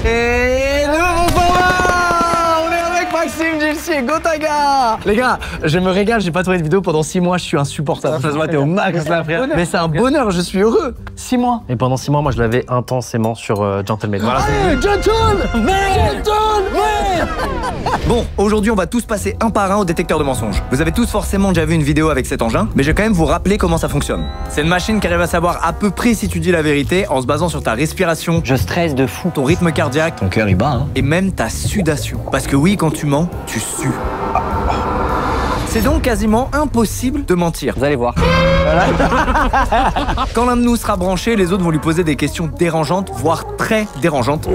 Et nouveau format! On est avec Maxime, Gilles et Gotaga. Les gars, je me régale, j'ai pas tourné de vidéo pendant 6 mois, je suis insupportable. Ça se voit, t'es au max là, frère. Mais c'est un bonheur, je suis heureux. 6 mois. Et pendant 6 mois, moi, je l'avais intensément sur Gentleman. Voilà. Hey, Gentleman! Bon, aujourd'hui, on va tous passer un par un au détecteur de mensonges. Vous avez tous forcément déjà vu une vidéo avec cet engin, mais je vais quand même vous rappeler comment ça fonctionne. C'est une machine qui arrive à savoir à peu près si tu dis la vérité en se basant sur ta respiration, Je stresse de fou. ton rythme cardiaque, Ton cœur il bat, hein. et même ta sudation. Parce que oui, quand tu mens, tu sues. C'est donc quasiment impossible de mentir. Vous allez voir. Quand l'un de nous sera branché, les autres vont lui poser des questions dérangeantes, voire très dérangeantes.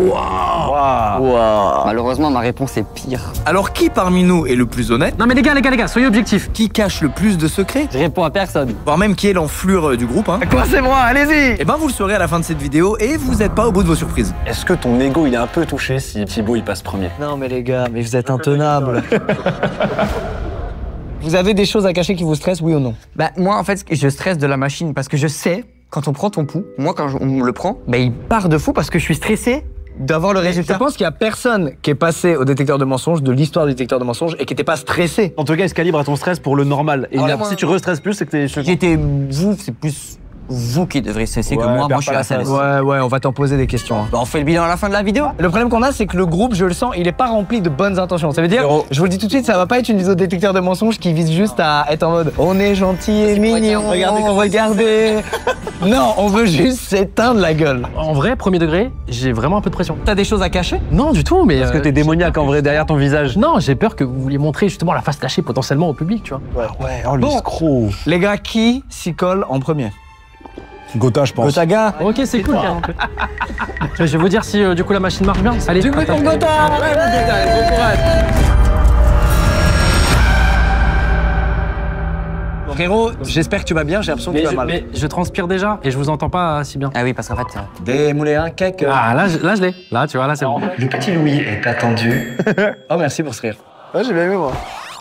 Malheureusement, ma réponse est pire. Alors qui parmi nous est le plus honnête? Non mais les gars, soyez objectifs. Qui cache le plus de secrets? Je réponds à personne. Voire même qui est l'enflure du groupe, hein? Quoi, c'est moi, allez-y. Et ben vous le saurez à la fin de cette vidéo et vous n'êtes pas au bout de vos surprises. Est-ce que ton ego il est un peu touché si Thibaut il passe premier? Non mais les gars, mais vous êtes intenables. Vous avez des choses à cacher qui vous stressent, oui ou non? Bah, moi, en fait, je stresse de la machine parce que je sais, quand on prend ton pouls, moi, quand on me le prend, bah, il part de fou parce que je suis stressé d'avoir le Je résultat. pense qu'il y a personne qui est passé au détecteur de mensonges, de l'histoire du détecteur de mensonges, et qui n'était pas stressé. En tout cas, il se calibre à ton stress pour le normal. Et Voilà, moi- si tu restresses plus, c'est que t'es... J'étais vous, c'est plus vous qui devrez stresser que moi. Moi, je suis assez. Ouais, on va t'en poser des questions. Hein. Bah, on fait le bilan à la fin de la vidéo. Le problème qu'on a, c'est que le groupe, je le sens, il est pas rempli de bonnes intentions. Ça veut dire, Zéro. je vous le dis tout de suite, ça va pas être une vidéo de détecteur de mensonges qui vise juste à être en mode on est gentil et mignon, regardez. Non, on veut juste s'éteindre la gueule. En vrai, premier degré, j'ai vraiment un peu de pression. T'as des choses à cacher? Non, du tout, mais... Parce que t'es démoniaque en vrai derrière ton visage. Non, j'ai peur que vous vouliez montrer justement la face cachée potentiellement au public, tu vois. Ouais, oh Bon. l'escroc. Les gars, qui s'y colle en premier? Gotha, je pense. Gotaga. Ok, c'est cool. Je vais vous dire si du coup la machine marche bien. Allez, Tu veux ton Gotha? Frérot, j'espère que tu vas bien, j'ai l'impression que tu vas mal. mais je transpire déjà et je vous entends pas si bien. Ah oui, parce qu'en fait, Des moulins, cake. Ah, là, je l'ai. Là, tu vois, là, c'est bon. Le petit Louis est attendu. Oh, merci pour ce rire. Ouais, j'ai bien aimé, moi.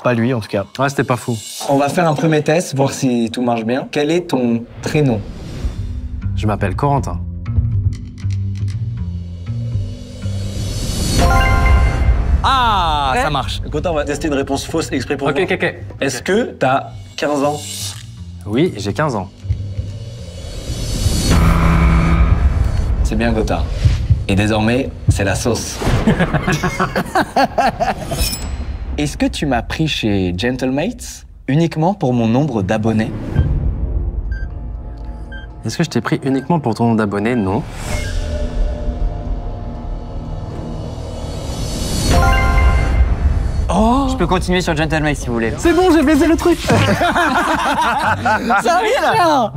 Pas lui, en tout cas. Ouais, c'était pas fou. On va faire un premier test, voir si tout marche bien. Quel est ton prénom? Je m'appelle Corentin. Ah, ça marche. Gotha, on va tester une réponse fausse exprès pour Ok. Est-ce que t'as 15 ans? Oui, j'ai 15 ans. C'est bien, Gotha. Et désormais, c'est la sauce. Est-ce que tu m'as pris chez Gentlemates uniquement pour mon nombre d'abonnés? Est-ce que je t'ai pris uniquement pour ton nombre d'abonnés? Non. je peux continuer sur Gentleman si vous voulez. C'est bon, j'ai baisé le truc. Ça rien.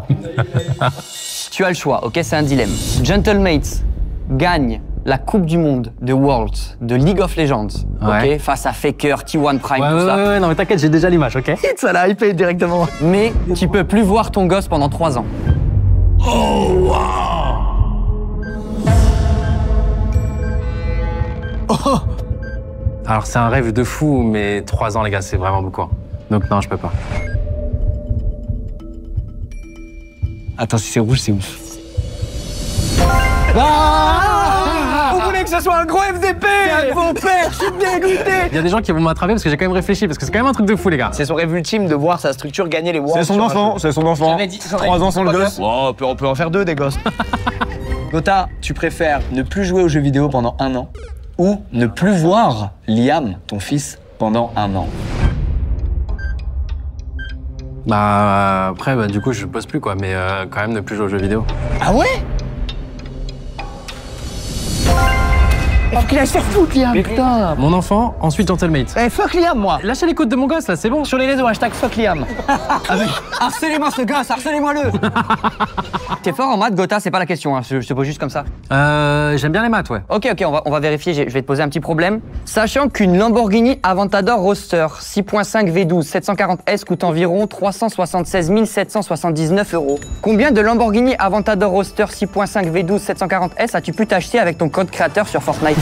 Tu as le choix, ok? C'est un dilemme. Gentlemates gagne la Coupe du Monde de Worlds, de League of Legends, Ouais. ok? Face à Faker, T1 Prime, tout ça. Ouais, non, mais t'inquiète, j'ai déjà l'image, ok? Ça l'a hypé directement. Mais tu peux plus voir ton gosse pendant 3 ans. Alors, c'est un rêve de fou, mais 3 ans, les gars, c'est vraiment beaucoup. Donc, non, je peux pas. Attends, si c'est rouge, c'est ouf. Vous voulez que ce soit un gros FDP? C'est un gros père, je suis dégoûté. Il y a des gens qui vont m'attraper parce que j'ai quand même réfléchi, parce que c'est quand même un truc de fou, les gars. C'est son rêve ultime de voir sa structure gagner les Worlds. C'est son sur un enfant, jeu. c'est son enfant. 3 ans sans le gosse. Oh, on peut en faire 2 des gosses. Gotha, tu préfères ne plus jouer aux jeux vidéo pendant 1 an ou ne plus voir Liam, ton fils, pendant 1 an? Bah, après, du coup, je pose plus, quoi, mais quand même ne plus jouer aux jeux vidéo. Ah ouais? Faut qu'il aille se faire foutre, Liam, putain. Mon enfant, ensuite Gentlemate. Eh, fuck Liam, moi. Lâchez les côtes de mon gosse, là, c'est bon. Sur les réseaux, hashtag fuck Liam. Harcelez-moi ce gosse, harcelez-moi-le. T'es fort en maths, Gotha, c'est pas la question, hein. Je te pose juste comme ça. J'aime bien les maths, ouais. Ok, on va vérifier, je vais te poser un petit problème. Sachant qu'une Lamborghini Aventador Roadster 6.5 V12 740S coûte environ 376 779 €. Combien de Lamborghini Aventador Roadster 6.5 V12 740S as-tu pu t'acheter avec ton code créateur sur Fortnite?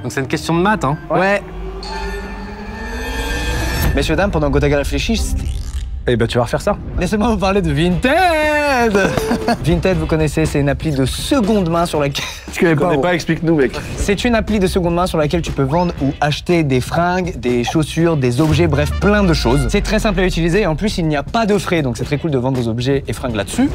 Donc c'est une question de maths, hein. Ouais. Messieurs, dames, pendant que Gotaga réfléchit, Eh ben, tu vas refaire ça. Laissez-moi vous parler de Vinted. Vinted, vous connaissez, c'est une appli de seconde main sur laquelle... Tu connais pas, explique-nous, mec. C'est une appli de seconde main sur laquelle tu peux vendre ou acheter des fringues, des chaussures, des objets, bref, plein de choses. C'est très simple à utiliser et en plus, il n'y a pas de frais, donc c'est très cool de vendre vos objets et fringues là-dessus.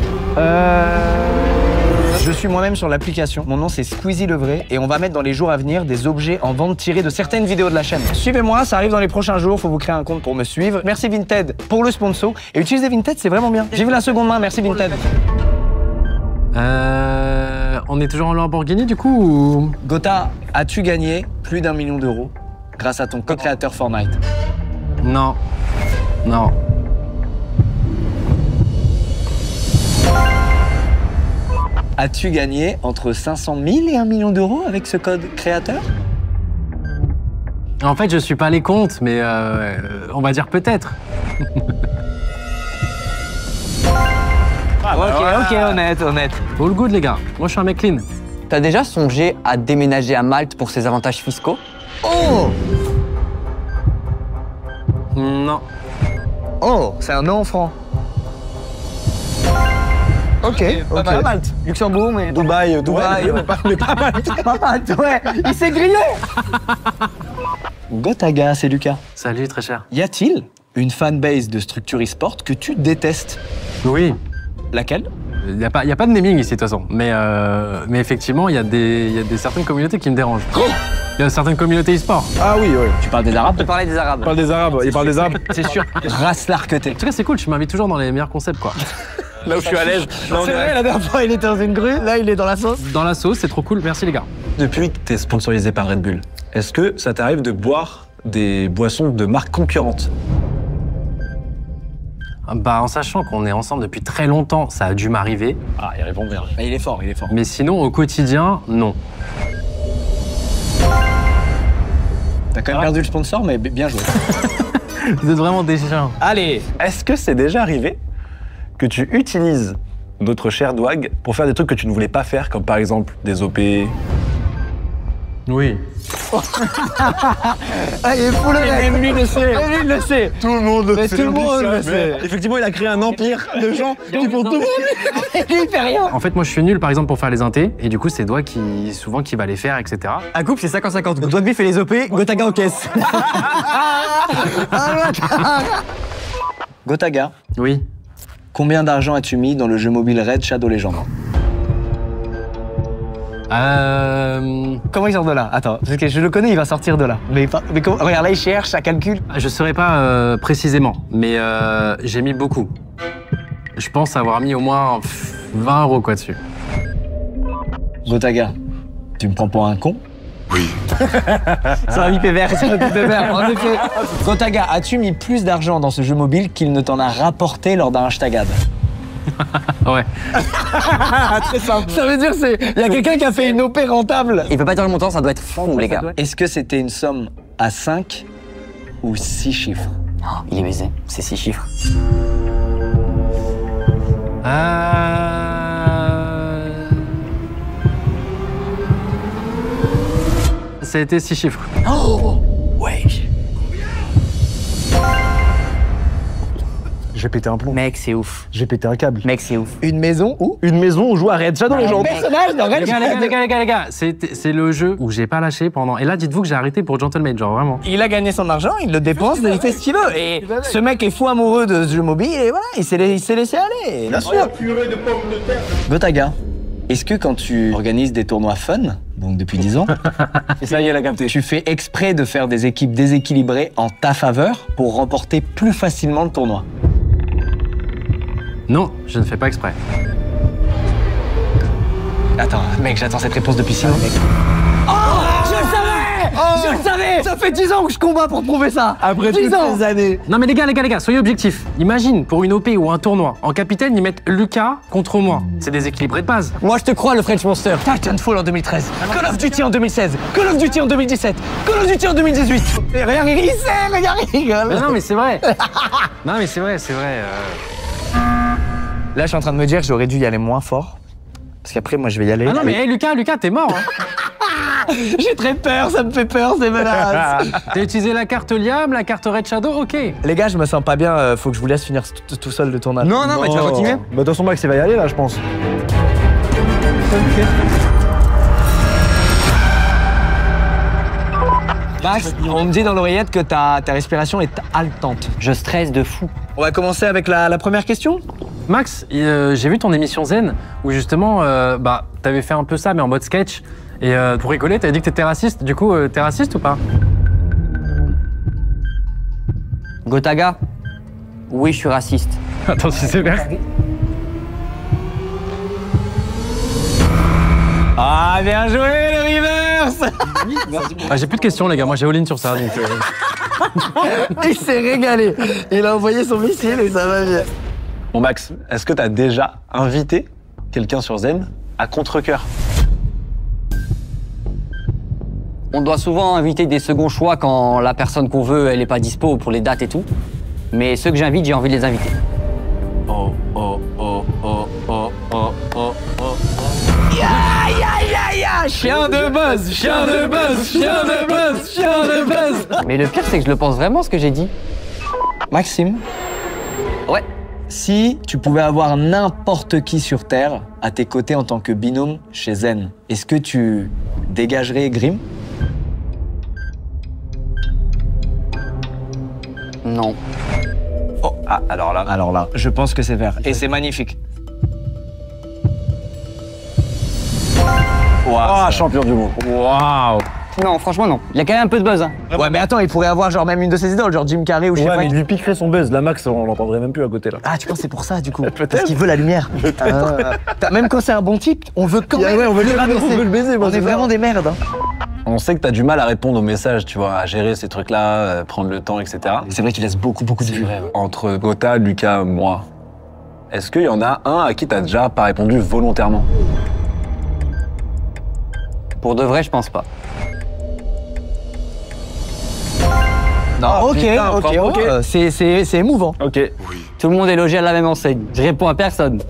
Je suis moi-même sur l'application. Mon nom, c'est Squeezie le Vrai et on va mettre dans les jours à venir des objets en vente tirés de certaines vidéos de la chaîne. Suivez-moi, ça arrive dans les prochains jours. Faut vous créer un compte pour me suivre. Merci Vinted pour le sponsor. Et utiliser Vinted, c'est vraiment bien. J'ai vu la seconde main. Merci Vinted. On est toujours en Lamborghini du coup ou... Gotha, as-tu gagné plus d'1 million d'euros grâce à ton co-créateur Fortnite? Non. Non. As-tu gagné entre 500 000 et 1 million d'euros avec ce code créateur? En fait, je suis pas les comptes, mais on va dire peut-être. Ok, honnête. All good les gars. Moi je suis un mec clean. T'as déjà songé à déménager à Malte pour ses avantages fiscaux? Oh! Non. Oh, c'est un nom en franc. Ok. Pas Malte. Luxembourg, mais... Dubaï, Ouais, mais pas mal. Pas Malte, ouais. Il s'est grillé. Gotaga, c'est Lucas. Salut très cher. Y a-t-il une fanbase de structure e-sport que tu détestes? Oui. Laquelle? Il n'y a pas de naming ici de toute façon. Mais effectivement, il y a certaines communautés qui me dérangent. Il y a certaines communautés e-sport. Ah oui, oui. Tu parles des Arabes? Je parlais des Arabes. Il parle des Arabes. Il parle des Arabes. C'est sûr. Raslar que t'es. En tout cas, c'est cool, tu m'invites toujours dans les meilleurs concepts quoi. Là où je suis à l'aise. C'est vrai, la dernière fois, il était dans une grue, là, il est dans la sauce. Dans la sauce, c'est trop cool. Merci les gars. Depuis que t'es sponsorisé par Red Bull, est-ce que ça t'arrive de boire des boissons de marques concurrentes? Bah en sachant qu'on est ensemble depuis très longtemps, ça a dû m'arriver. Ah, il répond bien. Il est fort. Mais sinon, au quotidien, non. T'as quand même perdu le sponsor, mais bien joué. Vous êtes vraiment des chiens. Allez. Est-ce que c'est déjà arrivé que tu utilises notre cher Dwag pour faire des trucs que tu ne voulais pas faire, comme par exemple des OP? Oui. Ah, il est fou le mec. Même lui le sait. Même lui le sait. Tout le monde Mais tout le monde le sait. Effectivement, il a créé un empire de gens qui font tout. Il fait rien. En fait, moi, je suis nul, par exemple, pour faire les intés. Et du coup, c'est Doigt qui va les faire, etc. Un couple, c'est 50-50. Dwagby fait les OP, Gotaga encaisse. Gotaga, Oui. combien d'argent as-tu mis dans le jeu mobile Raid Shadow Legends? Comment il sort de là? Attends, parce que je le connais, il va sortir de là. Mais comment... Regarde, là, il cherche, ça calcule. Je saurais pas précisément, mais j'ai mis beaucoup. Je pense avoir mis au moins 20 € quoi dessus. Gotaga, tu me prends pour un con? Oui. Ça va viper vert, en effet. Gotaga, as-tu mis plus d'argent dans ce jeu mobile qu'il ne t'en a rapporté lors d'un hashtag ad? Ouais. Très simple. Ça veut dire il y a quelqu'un qui a fait une OP rentable. Il peut pas dire le montant, ça doit être fou, les gars. Est-ce que c'était une somme à 5 ou 6 chiffres? Oh, il est baisé, c'est 6 chiffres. Ça a été 6 chiffres. Oh ouais. J'ai pété un plomb. Mec, c'est ouf. J'ai pété un câble. Mec, c'est ouf. Une maison où? Une maison où on joue à Red Shadow Legends. Personnage dans Red Shadow. Les gars, c'est le jeu où j'ai pas lâché pendant... Et là, dites-vous que j'ai arrêté pour Gentleman, genre vraiment. Il a gagné son argent, il le dépense, il fait ce qu'il veut. Et ce mec est fou amoureux de ce jeu mobile et voilà, il s'est laissé aller. Bien sûr. Gotaga, est-ce que quand tu organises des tournois fun, donc depuis 10 ans, Et ça y est, elle a capté. tu fais exprès de faire des équipes déséquilibrées en ta faveur pour remporter plus facilement le tournoi? Non, je ne fais pas exprès. Attends, mec, j'attends cette réponse depuis 6 ans. Oh, je le savais! Je le savais! Ça fait 10 ans que je combats pour prouver ça! Après 10 toutes ans! ces années. Non mais les gars, soyez objectifs. Imagine, pour une OP ou un tournoi, en capitaine, ils mettent Lucas contre moi. C'est déséquilibré de base. Moi, je te crois, le French Monster. Titanfall en 2013, Call of Duty en 2016, Call of Duty en 2017, Call of Duty en 2018. Et regarde, il sait, regarde, il rigole. Mais non mais c'est vrai. Non mais c'est vrai. Là, je suis en train de me dire que j'aurais dû y aller moins fort. Parce qu'après, moi, je vais y aller. Ah non mais hey, Lucas, t'es mort. Hein. J'ai très peur, ça me fait peur, ces menaces. T'as utilisé la carte Liam, la carte Red Shadow, ok. Les gars, je me sens pas bien, faut que je vous laisse finir tout seul le tournage. Non, non, mais tu vas continuer. Bah, de toute façon, Max, il va y aller là, je pense. Max, on me dit dans l'oreillette que ta respiration est haletante. Je stresse de fou. On va commencer avec la première question. Max, j'ai vu ton émission Zen où justement, t'avais fait un peu ça mais en mode sketch. Et pour rigoler, t'avais dit que t'étais raciste. Du coup, t'es raciste ou pas? Gotaga, oui, je suis raciste. Attends, c'est sévère. Ah, bien joué, le reverse. Ah, j'ai plus de questions, les gars. Moi, j'ai all-in sur ça. Donc, Il s'est régalé. Il a envoyé son missile et ça va bien. Bon, Max, est-ce que t'as déjà invité quelqu'un sur Zen à contre-cœur? On doit souvent inviter des seconds choix quand la personne qu'on veut, elle est pas dispo pour les dates et tout. Mais ceux que j'invite, j'ai envie de les inviter. Oh. Chien de buzz, chien de buzz, chien de buzz, chien de buzz. Mais le pire, c'est que je le pense vraiment, ce que j'ai dit. Maxime, Ouais. si tu pouvais avoir n'importe qui sur Terre à tes côtés en tant que binôme chez Zen, est-ce que tu dégagerais Grim? Non. Oh, Ah, alors là. je pense que c'est vert. Et c'est magnifique. Ah, champion du monde. waouh. Non, franchement, non. Il y a quand même un peu de buzz, hein. Ouais, mais attends, il pourrait avoir genre même une de ses idoles, genre Jim Carrey ou je sais Ouais, pas. mais il lui piquerait son buzz. Là, Max, on l'entendrait même plus à côté là. Ah, tu penses que c'est pour ça, du coup? Parce qu'il veut la lumière. Même quand c'est un bon type, on veut quand même. Ouais, on veut le rabaisser. on veut le baiser. moi, On c'est est ça. vraiment des merdes. Hein. On sait que t'as du mal à répondre aux messages, tu vois, à gérer ces trucs-là, prendre le temps, etc. C'est vrai qu'il laisse beaucoup de vues. Entre Gotha, Lucas, moi, est-ce qu'il y en a un à qui t'as déjà pas répondu volontairement? Pour de vrai, je pense pas. Non, ok, putain, ok. ok. C'est émouvant. Ok. Tout le monde est logé à la même enseigne. Je réponds à personne.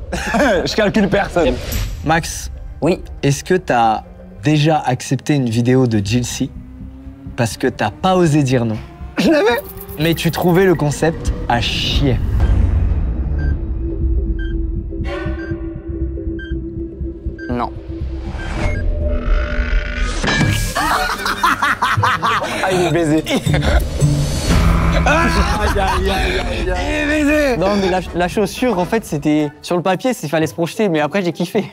Je calcule personne. Max, Oui. est-ce que t'as déjà accepté une vidéo de Jilcy parce que t'as pas osé dire non? Je l'avais. Mais tu trouvais le concept à chier. Non. Ah, il est baisé. Non, mais la chaussure, en fait, c'était sur le papier, il fallait se projeter, mais après, j'ai kiffé.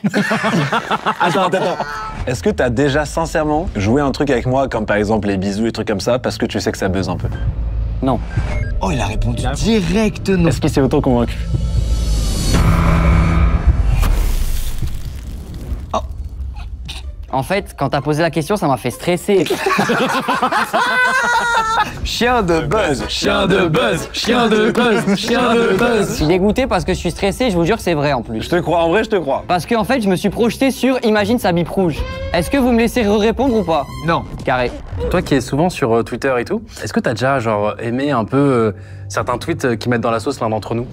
Attends. Est-ce que t'as déjà sincèrement joué un truc avec moi, comme par exemple les bisous et trucs comme ça, parce que tu sais que ça buzz un peu? Non. Oh, il a répondu direct non. Est-ce qu'il s'est auto-convaincu? En fait, quand t'as posé la question, ça m'a fait stresser. Chien de buzz, chien de buzz, chien de buzz, chien de Je buzz. suis dégoûté parce que je suis stressé, je vous jure que c'est vrai en plus. Je te crois, en vrai, je te crois. Parce qu'en fait, je me suis projeté sur Imagine sa bip rouge. Est-ce que vous me laissez répondre ou pas? Non. Carré. Toi qui es souvent sur Twitter et tout, est-ce que t'as déjà genre aimé un peu certains tweets qui mettent dans la sauce l'un d'entre nous?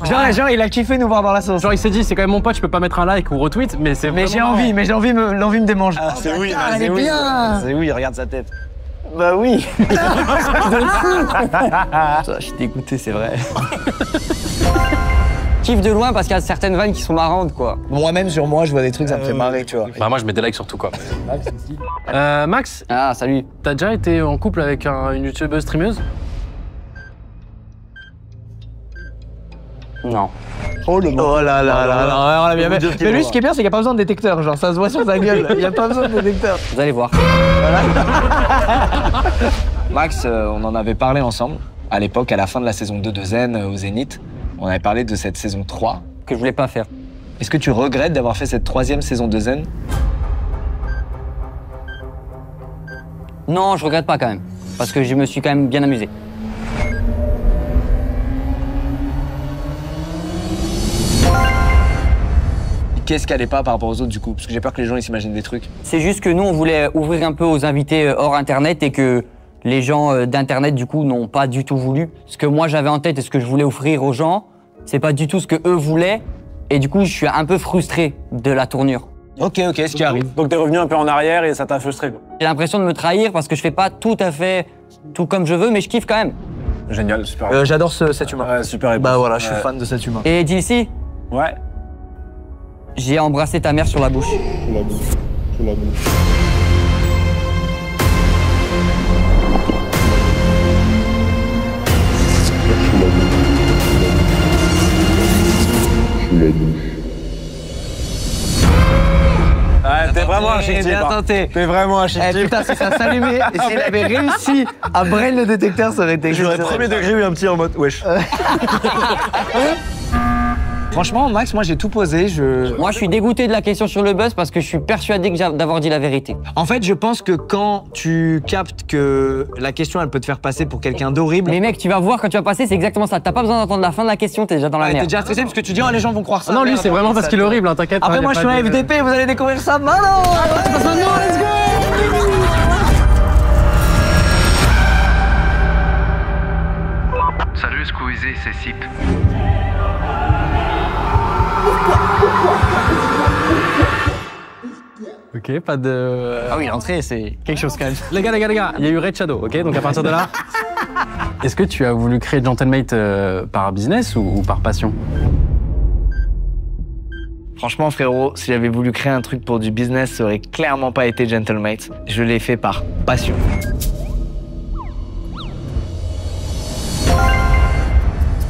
Genre, il a kiffé nous voir dans la sauce. Genre il s'est dit c'est quand même mon pote, je peux pas mettre un like ou retweet, mais c'est Mais vraiment j'ai envie, l'envie me démange. Ah, c'est oui, elle est bien. C'est oui, regarde sa tête. Bah oui. Je suis dégoûté, c'est vrai. Kiffe de loin parce qu'il y a certaines vannes qui sont marrantes, quoi. Moi-même sur moi, je vois des trucs, ça me fait marrer, tu vois. Bah moi je mets des likes sur tout quoi. Max, Ah, salut. t'as déjà été en couple avec une youtubeuse streameuse? Non. Oh là là, on l'a bien fait. Mais lui, ce qui est bien, c'est qu'il n'y a pas besoin de détecteur. Genre, ça se voit sur sa gueule. Il n'y a pas besoin de détecteur. Vous allez voir. Max, on en avait parlé ensemble. À l'époque, à la fin de la saison 2 de Zen au Zénith, on avait parlé de cette saison 3. Que je voulais pas faire. Est-ce que tu regrettes d'avoir fait cette 3e saison de Zen? Non, je regrette pas quand même. Parce que je me suis quand même bien amusé. Qu'est-ce qu'elle n'est pas par rapport aux autres du coup? Parce que j'ai peur que les gens ils s'imaginent des trucs. C'est juste que nous, on voulait ouvrir un peu aux invités hors Internet et que les gens d'Internet, du coup, n'ont pas du tout voulu. Ce que moi, j'avais en tête et ce que je voulais offrir aux gens, c'est pas du tout ce que eux voulaient. Et du coup, je suis un peu frustré de la tournure. Ok, ce qui arrive. Donc t'es revenu un peu en arrière et ça t'a frustré, quoi. J'ai l'impression de me trahir parce que je fais pas tout à fait tout comme je veux, mais je kiffe quand même. Génial, super. J'adore cet humain. Ouais, super réponse. Bah voilà, je suis Ouais. fan de cet humain. Et Dilcy, Ouais. j'ai embrassé ta mère sur la bouche. Ouais, t'es vraiment un chic type. bien hein. tenté. T'es vraiment un chic Eh type. putain, si ça s'allumait et s'il avait réussi à brain le détecteur, ça aurait été J'aurais exceptionnel. premier degré eu un petit en mode wesh. Franchement, Max, moi j'ai tout posé. Moi, je suis dégoûté de la question sur le buzz parce que je suis persuadé d'avoir dit la vérité. En fait, je pense que quand tu captes que la question elle peut te faire passer pour quelqu'un d'horrible, Mais mec, tu vas voir quand tu vas passer, c'est exactement ça. T'as pas besoin d'entendre la fin de la question, t'es déjà dans la t'es merde. déjà stressé parce que tu dis oh les gens vont croire ça. Non, lui, Merde, c'est vraiment parce ça qu'il est te- horrible, hein, t'inquiète. Après hein, moi y je a suis un pas de- FDP, vous allez découvrir ça maintenant. Let's go. Salut Squeezie, c'est Sip. Ok, pas de. Ah oui, l'entrée, c'est quelque chose quand même. Les gars, il y a eu Red Shadow, ok? Donc à partir de là. Est-ce que tu as voulu créer Gentlemate par business ou par passion? Franchement frérot, si j'avais voulu créer un truc pour du business, ça aurait clairement pas été Gentlemate. Je l'ai fait par passion.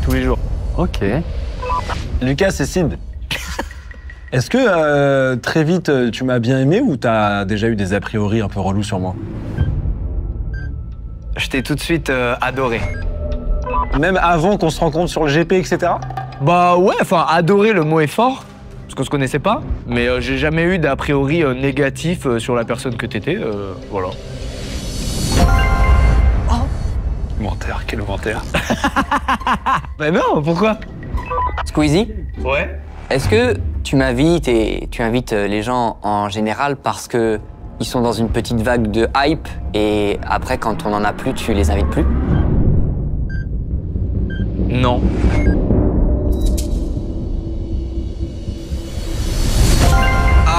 Tous les jours. Ok. Lucas et Sid. Est-ce que très vite tu m'as bien aimé ou t'as déjà eu des a priori un peu relous sur moi? Je t'ai tout de suite adoré. Même avant qu'on se rencontre sur le GP, etc. Bah ouais, enfin adorer le mot est fort, parce qu'on se connaissait pas, mais j'ai jamais eu d'a priori négatif sur la personne que t'étais, voilà. Menteur, quel menteur. Bah non, pourquoi? Squeezie, Ouais. est-ce que tu m'invites et tu invites les gens en général parce que ils sont dans une petite vague de hype et après, quand on en a plus, tu les invites plus? Non.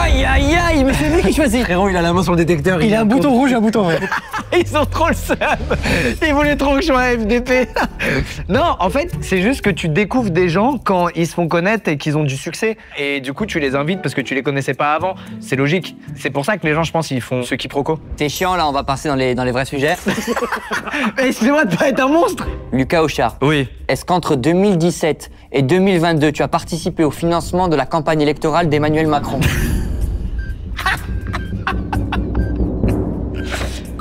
Aïe, aïe, aïe, mais c'est lui qui choisit. Frérot, il a la main sur le détecteur. Il a un bouton rouge et un bouton vert. Ils ont trop le seum. Ils voulaient trop que je sois FDP. Non, en fait, c'est juste que tu découvres des gens quand ils se font connaître et qu'ils ont du succès. Et du coup, tu les invites parce que tu les connaissais pas avant. C'est logique. C'est pour ça que les gens, je pense, ils font ce quiproquo. T'es chiant là, on va passer dans les vrais sujets. Mais excusez-moi de pas être un monstre. Lucas Auchard, Oui. est-ce qu'entre 2017 et 2022, tu as participé au financement de la campagne électorale d'Emmanuel Macron?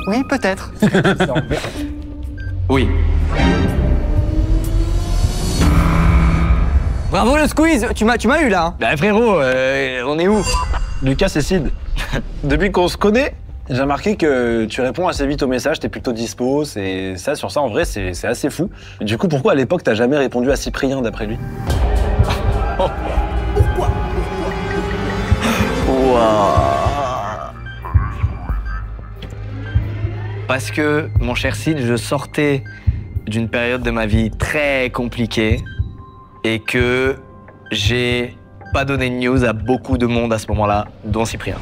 Oui, peut-être. Oui. Bravo le squeeze, tu m'as eu là. Hein. Bah frérot, on est où? Lucas et Sid. Depuis qu'on se connaît, j'ai remarqué que tu réponds assez vite aux messages, t'es plutôt dispo, c'est ça, sur ça en vrai c'est assez fou. Du coup, pourquoi à l'époque t'as jamais répondu à Cyprien d'après lui? Parce que, mon cher Sid, je sortais d'une période de ma vie très compliquée et que j'ai pas donné de news à beaucoup de monde à ce moment-là, dont Cyprien.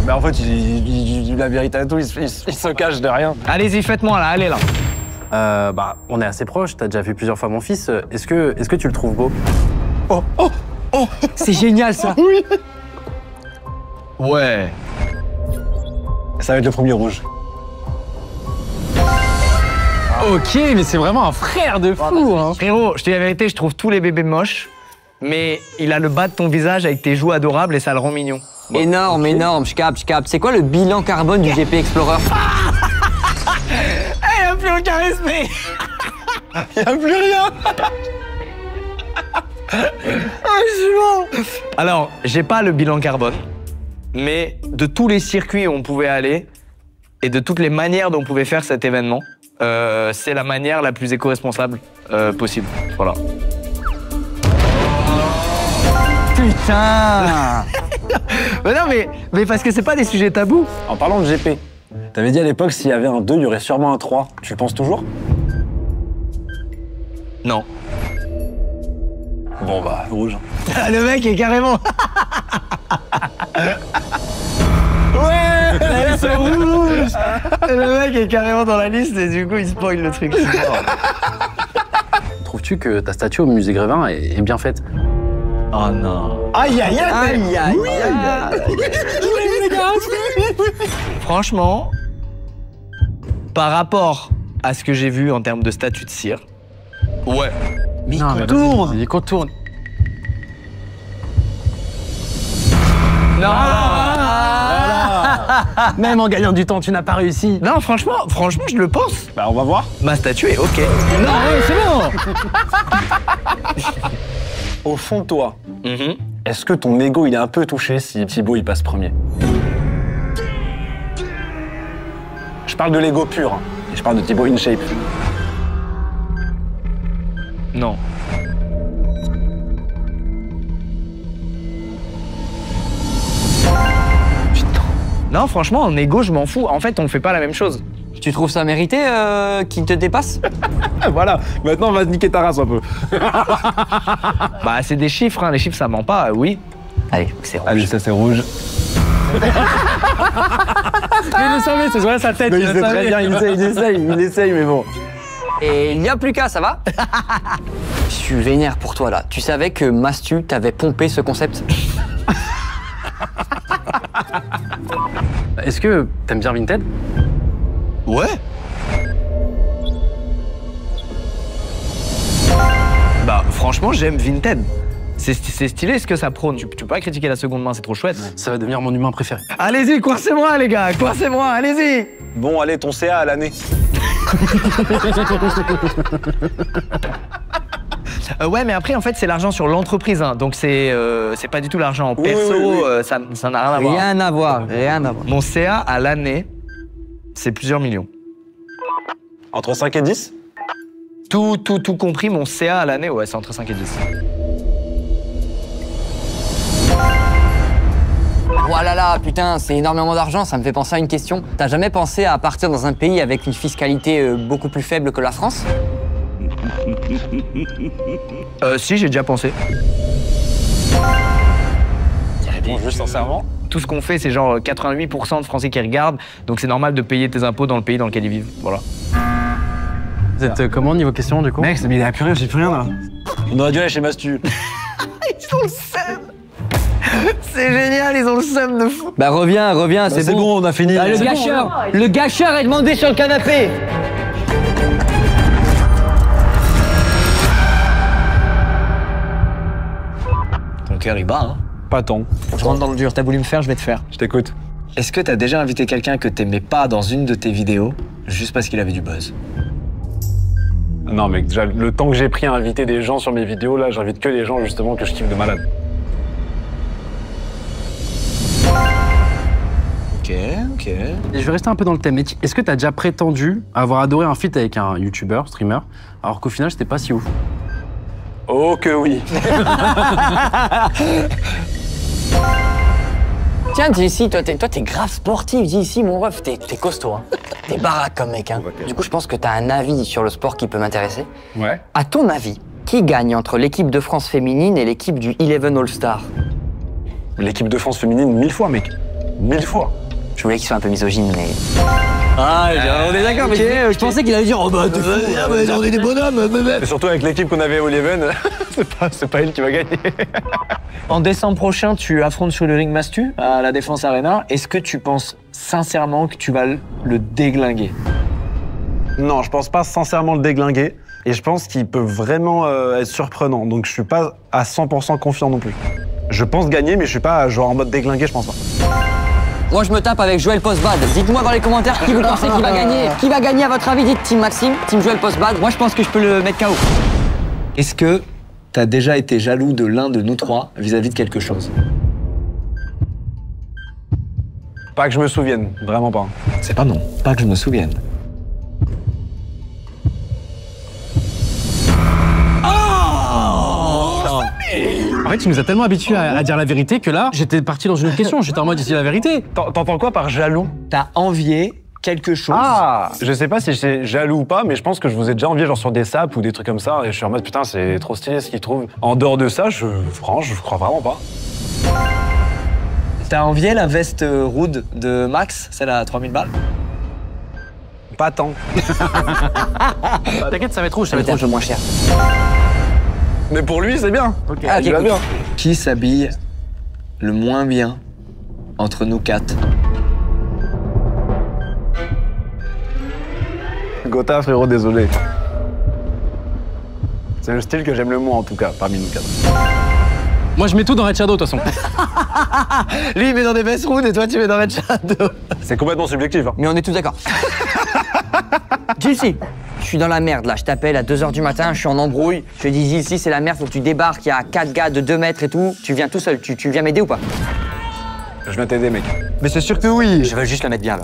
Bah en fait, il dit la vérité à tout, il se cache de rien. Allez-y, faites-moi là, allez là. Bah, on est assez proches, t'as déjà vu plusieurs fois mon fils. Est-ce que tu le trouves beau? C'est génial ça. Ouais. Ça va être le premier rouge. Ok, mais c'est vraiment un frère de fou, hein. Frérot, je te dis la vérité, je trouve tous les bébés moches, mais il a le bas de ton visage avec tes joues adorables et ça le rend mignon. Énorme, énorme, je capte. C'est quoi le bilan carbone du GP Explorer? Il a plus aucun respect. Il y a plus rien. Alors, j'ai pas le bilan carbone, mais de tous les circuits où on pouvait aller et de toutes les manières dont on pouvait faire cet événement, c'est la manière la plus éco-responsable possible. Voilà. Putain. Mais non, mais parce que c'est pas des sujets tabous. En parlant de GP, t'avais dit à l'époque s'il y avait un 2, il y aurait sûrement un 3. Tu le penses toujours? Non. Bon bah, rouge. Le mec est carrément... Ouais, la liste rouge. Le mec est carrément dans la liste et du coup il spoil le truc. Trouves-tu que ta statue au musée Grévin est bien faite? Oh non. Aïe aïe aïe. Aïe, aïe, aïe. Franchement, par rapport à ce que j'ai vu en termes de statue de cire, ouais. Mais Non, mais contourne. Il contourne. Non. Même en gagnant du temps, tu n'as pas réussi. Non, franchement, je le pense. Bah on va voir. Ma statue est ok. Non, c'est bon. Au fond de toi, est-ce que ton ego il est un peu touché si Thibaut il passe premier? Je parle de l'ego pur, hein, et je parle de Thibaut InShape. Non. Putain. Non, franchement, en égo, je m'en fous. En fait, on fait pas la même chose. Tu trouves ça mérité qu'il te dépasse? Voilà, maintenant on va se niquer ta race un peu. Bah, c'est des chiffres, hein. Les chiffres, ça ment pas, oui. Allez, c'est rouge. Allez, ça c'est rouge. Mais il le savait, c'est sur sa tête. Mais il sait très bien, il essaye, mais bon. Et il n'y a plus qu'à, ça va? Je suis vénère pour toi là. Tu savais que Mastu t'avait pompé ce concept? Est-ce que t'aimes bien Vinted? Ouais. Bah, franchement, j'aime Vinted. C'est stylé ce que ça prône. Tu peux pas critiquer la seconde main, c'est trop chouette. Ça va devenir mon humain préféré. Allez-y, coincez-moi, les gars, coincez-moi, allez-y. Bon, allez, ton CA à l'année. Ouais, mais après, en fait, c'est l'argent sur l'entreprise, hein. Donc c'est pas du tout l'argent en perso, oui. ça n'a rien à voir. Rien à voir, rien à voir. Mon CA à l'année, c'est plusieurs millions. Entre 5 et 10? Tout compris, mon CA à l'année, ouais, c'est entre 5 et 10. Voilà là, putain, c'est énormément d'argent, ça me fait penser à une question. T'as jamais pensé à partir dans un pays avec une fiscalité beaucoup plus faible que la France? Si, j'ai déjà pensé. Bon, juste sincèrement. Tout ce qu'on fait, c'est genre 88% de Français qui regardent, donc c'est normal de payer tes impôts dans le pays dans lequel ils vivent. Voilà. Vous êtes comment niveau question du coup? Mec, mais il a plus rien, j'ai plus rien là. On aurait dû aller chez Mastu. Ils ont le seum. C'est génial, ils ont le seum de fou. Bah reviens, C'est bon, on a fini. Ah, le gâcheur est demandé sur le canapé. Ton cœur, il bat, hein. Pas tant. Je rentre dans le dur, t'as voulu me faire, je vais te faire. Je t'écoute. Est-ce que t'as déjà invité quelqu'un que t'aimais pas dans une de tes vidéos, juste parce qu'il avait du buzz? Non, mec, déjà, le temps que j'ai pris à inviter des gens sur mes vidéos, là, j'invite que les gens, justement, que je kiffe de malade. Ok. Et je vais rester un peu dans le thème. Est-ce que t'as déjà prétendu avoir adoré un feat avec un youtubeur, streamer, alors qu'au final c'était pas si ouf? Oh que oui. Tiens, JC, toi t'es grave sportif, JC, mon ref, t'es costaud, hein. T'es baraque comme mec, hein. Du coup, je pense que t'as un avis sur le sport qui peut m'intéresser. Ouais. À ton avis, qui gagne entre l'équipe de France féminine et l'équipe du 11 All-Star? L'équipe de France féminine, 1000 fois, mec. 1000 fois. Je voulais qu'il soit un peu misogyne, mais... Ah, on est d'accord, mais je pensais qu'il allait dire « Oh bah, on est des bonhommes, Et surtout avec l'équipe qu'on avait au Leven, c'est pas elle qui va gagner. En décembre prochain, tu affrontes sur le ring Mastu à la Défense Arena. Est-ce que tu penses sincèrement que tu vas le déglinguer? Non, je pense pas sincèrement le déglinguer. Et je pense qu'il peut vraiment être surprenant. Donc je suis pas à 100% confiant non plus. Je pense gagner, mais je suis pas genre en mode déglingué, je pense pas. Moi, je me tape avec Joël Postbad. Dites-moi dans les commentaires qui vous pensez qui va gagner. Qui va gagner à votre avis? Dites Team Maxime, Team Joël Postbad. Moi, je pense que je peux le mettre KO. Est-ce que t'as déjà été jaloux de l'un de nous trois vis-à-vis de quelque chose? Pas que je me souvienne, vraiment pas. C'est pas non, pas que je me souvienne. En fait, tu nous as tellement habitués à dire la vérité que là, j'étais parti dans une autre question. J'étais en mode, dis la vérité. T'entends quoi par jaloux? T'as envié quelque chose. Ah, je sais pas si c'est jaloux ou pas, mais je pense que je vous ai déjà envié genre sur des saps ou des trucs comme ça, et je suis en mode putain, c'est trop stylé ce qu'ils trouvent. En dehors de ça, franchement, je crois vraiment pas. T'as envié la veste Rude de Max, celle à 3000 balles? Pas tant. T'inquiète, ça va être rouge, ça Ça va va être être un rouge. peu moins cher. Mais pour lui, c'est bien. Ah, ok, Il va cool. bien. Qui s'habille le moins bien entre nous 4? Gotha, frérot, désolé. C'est le style que j'aime le moins en tout cas, parmi nous 4. Moi, je mets tout dans Red Shadow, de toute façon. Lui, il met dans des vestes Rude et toi, tu mets dans Red Shadow. C'est complètement subjectif. Hein. Mais on est tous d'accord. Gilles, je suis dans la merde là, je t'appelle à 2h du matin, je suis en embrouille. Je te dis Gilles, c'est la merde, faut que tu débarques, il y a 4 gars de 2 mètres et tout. Tu viens tout seul, tu viens m'aider ou pas? Je viens t'aider, mec. Mais c'est sûr que oui. Je veux juste la mettre bien là.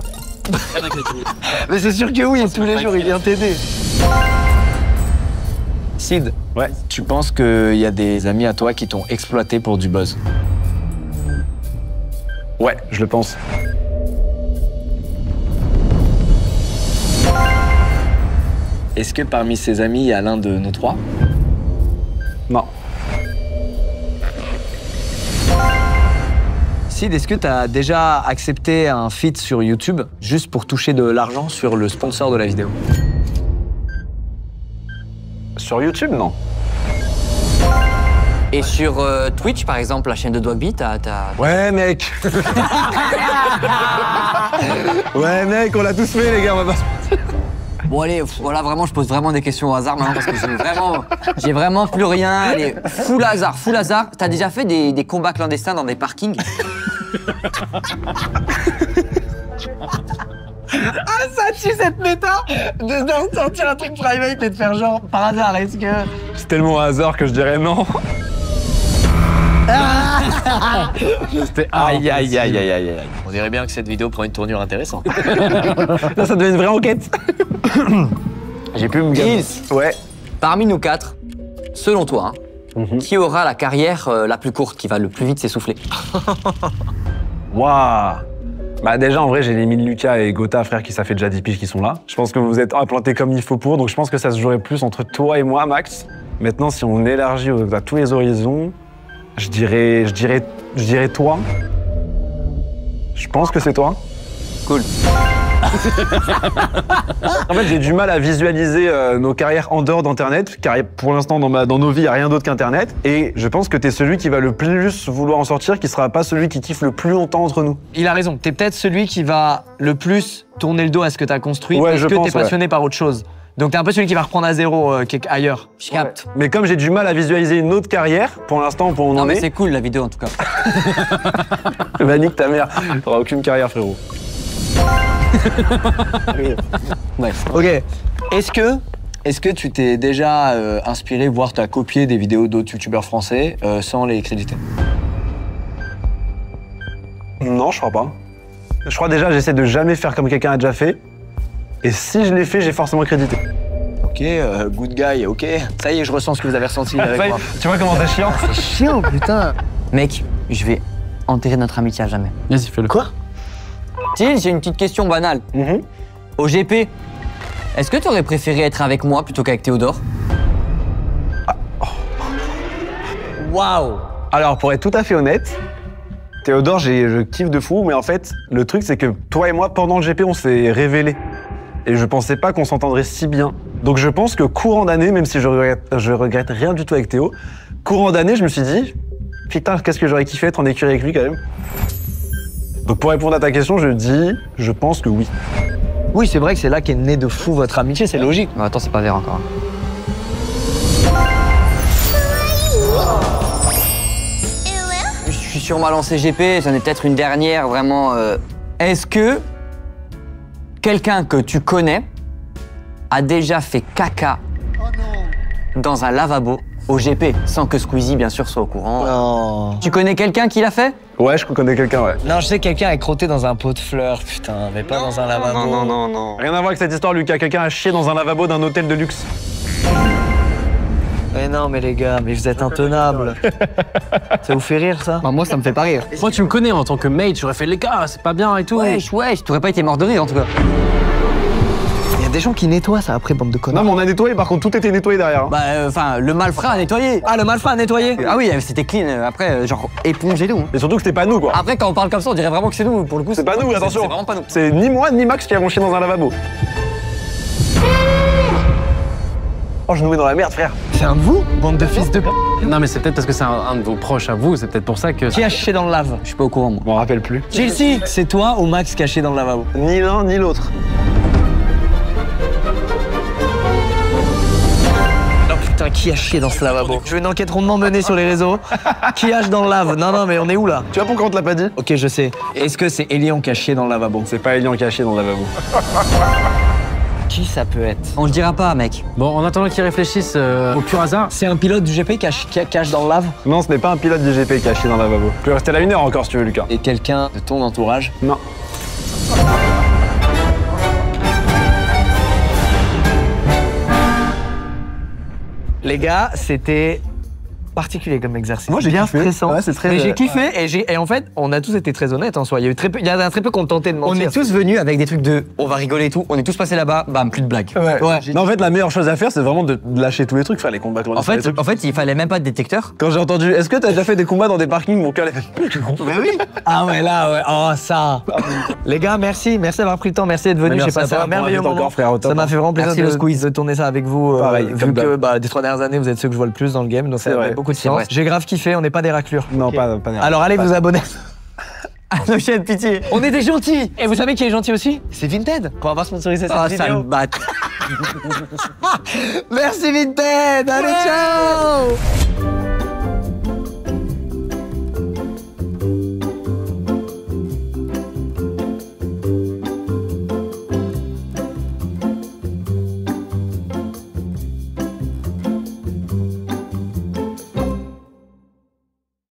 Mais c'est sûr que oui, tous les jours, il vient t'aider. Sid, Ouais. tu penses qu'il y a des amis à toi qui t'ont exploité pour du buzz? Ouais, je le pense. Est-ce que parmi ces amis, il y a l'un de nous 3? Non. Sid, est-ce que tu as déjà accepté un feat sur YouTube juste pour toucher de l'argent sur le sponsor de la vidéo? Sur YouTube, non. Et sur Twitch par exemple, la chaîne de Dogby, t'as. Ouais, mec. Ouais, mec, on l'a tous fait, les gars, on va pas se mentir. Bon allez, voilà vraiment, je pose vraiment des questions au hasard maintenant parce que j'ai vraiment plus rien. Allez, full hasard, full hasard. T'as déjà fait des combats clandestins dans des parkings? Ah, ça tue cette méta de sortir un truc private et de faire genre, par hasard, est-ce que... C'est tellement au hasard que je dirais non. C'était Aïe, aïe, aïe, aïe, aïe, aïe. On dirait bien que cette vidéo prend une tournure intéressante. Là, ça devient une vraie enquête. J'ai pu me gagner. Gilles, Ouais. parmi nous 4, selon toi, qui aura la carrière la plus courte, qui va le plus vite s'essouffler? Waouh. Bah déjà, en vrai, j'ai les mille Lucas et Gotha, frère, ça fait déjà 10 piges qui sont là. Je pense que vous êtes implantés comme il faut pour, donc je pense que ça se jouerait plus entre toi et moi, Max. Maintenant, si on élargit à tous les horizons, je dirais toi. Je pense que c'est toi. Cool. En fait, j'ai du mal à visualiser nos carrières en dehors d'Internet, car pour l'instant, dans nos vies, il n'y a rien d'autre qu'Internet. Et je pense que t'es celui qui va le plus vouloir en sortir, qui sera pas celui qui kiffe le plus longtemps entre nous. Il a raison, t'es peut-être celui qui va le plus tourner le dos à ce que t'as construit Ouais, parce je que pense, t'es passionné par autre chose. Donc t'es un peu celui qui va reprendre à zéro ailleurs. Je capte. Mais comme j'ai du mal à visualiser une autre carrière, pour l'instant, pour où on Non en mais est, c'est cool la vidéo en tout cas. bah nique ta mère, t'auras aucune carrière, frérot. Bref. Ok, est-ce que tu t'es déjà inspiré, voire t'as copié des vidéos d'autres youtubeurs français sans les créditer? Non, je crois pas. Je crois déjà, j'essaie de jamais faire comme quelqu'un a déjà fait. Et si je l'ai fait, j'ai forcément crédité. Ok, good guy, ok. Ça y est, je ressens ce que vous avez ressenti avec moi. Tu vois comment c'est chiant? C'est chiant, putain. Mec, je vais enterrer notre amitié à jamais. Vas-y, fais-le. Quoi? Gilles, j'ai une petite question banale. Au GP, est-ce que tu aurais préféré être avec moi plutôt qu'avec Théodore? Waouh. Alors, pour être tout à fait honnête, Théodore, je kiffe de fou, mais en fait, le truc, c'est que toi et moi, pendant le GP, on s'est révélés. Et je pensais pas qu'on s'entendrait si bien. Donc je pense que courant d'année, même si je regrette rien du tout avec Théo, courant d'année, je me suis dit, putain, qu'est-ce que j'aurais kiffé être en écurie avec lui quand même. Donc pour répondre à ta question, je pense que oui. Oui, c'est vrai que c'est là qu'est né de fou votre amitié, c'est logique. Attends, c'est pas vert encore. Je suis sur ma lancée GP, j'en ai peut-être une dernière vraiment. Est-ce que quelqu'un que tu connais a déjà fait caca dans un lavabo au GP, sans que Squeezie bien sûr soit au courant? Non. Tu connais quelqu'un qui l'a fait? Ouais, je connais quelqu'un, ouais. Non, je sais que quelqu'un a crotté dans un pot de fleurs, putain, mais pas dans un lavabo. non. Rien à voir avec cette histoire, Lucas. Quelqu'un a chié dans un lavabo d'un hôtel de luxe. Mais non, mais les gars, mais vous êtes intenables. Ça vous fait rire, ça? Bah, moi, ça me fait pas rire. Moi, tu me connais en tant que mate, j'aurais fait les gars, c'est pas bien et tout. Wesh, t'aurais pas été mort de rire en tout cas. Il y a des gens qui nettoient ça après, bande de Non, connards. mais on a nettoyé, par contre, tout était nettoyé derrière. Hein. Bah, enfin, le malfrat a nettoyé. Ah, le malfrat à nettoyer? Ah oui, c'était clean. Après, genre, éponge et tout. Et surtout que c'était pas nous, quoi. Après, quand on parle comme ça, on dirait vraiment que c'est nous. Pour le coup, C'est pas nous, attention. C'est vraiment pas nous. C'est ni moi, ni Max qui avons chié dans un lavabo. Oh, je nous mets dans la merde, frère. C'est un de vous, bande de fils de p. Non, mais c'est peut-être parce que c'est un de vos proches à vous, c'est peut-être pour ça que. Qui a chié dans le lave? Je suis pas au courant, moi. Je m'en rappelle plus. Chelsea, c'est toi ou Max caché dans le lavabo? Ni l'un, ni l'autre. Oh putain, qui a chié dans ce lavabo? Je veux une enquête rondement menée sur les réseaux. Qui hache dans le lave? Non, mais on est où là? Tu vois pourquoi on te l'a pas dit? Ok, je sais. Est-ce que c'est Elian qui a chié dans le lavabo? C'est pas Elian qui a chié dans le lavabo. Qui ça peut être? On le dira pas, mec. Bon, en attendant qu'ils réfléchissent au pur hasard, C'est un pilote du GP qui cache dans le lave? Non, ce n'est pas un pilote du GP qui a chié dans le lavabo. Tu peux rester là 1 heure encore si tu veux, Lucas. Et quelqu'un de ton entourage? Non. Les gars, c'était particulier comme exercice. Moi, j'ai bien kiffé. stressant. Ouais, c'est très- Mais j'ai kiffé et en fait, on a tous été très honnêtes en soi. Il y a eu très peu, il y en a très peu qui ont tenté de mentir. On est tous venus avec des trucs de on va rigoler et tout. On est tous passés là-bas, bam, plus de blagues. Ouais. Non, en fait, la meilleure chose à faire, c'est vraiment de lâcher tous les trucs, faire les combats clandestins. En fait, il fallait même pas de détecteur. Quand j'ai entendu, est-ce que t'as déjà fait des combats dans des parkings, mon cœur est fait. Bah oui. Ah ouais, là, ouais. Oh, ça. Les gars, merci d'avoir pris le temps, merci d'être venus. Mais J'ai merci à passé toi un pour merveilleux l'inviter moment. encore, frère, au top, Ça m'a fait vraiment plaisir Merci, le squeeze. de tourner ça avec vous. Pareil, vu comme que des 3 dernières années, vous êtes ceux que je vois le plus dans le game, donc ça C'est a vrai. beaucoup de C'est sens. vrai. J'ai grave kiffé, on n'est pas des raclures. Non, pas nerveux. Alors allez vous abonner. À nos chaînes, pitié. On est des gentils. Et vous savez qui est gentil aussi? C'est Vinted. Qu'on va pas sponsoriser cette Ah, vidéo. sale batte. Merci Vinted. Allez, ciao.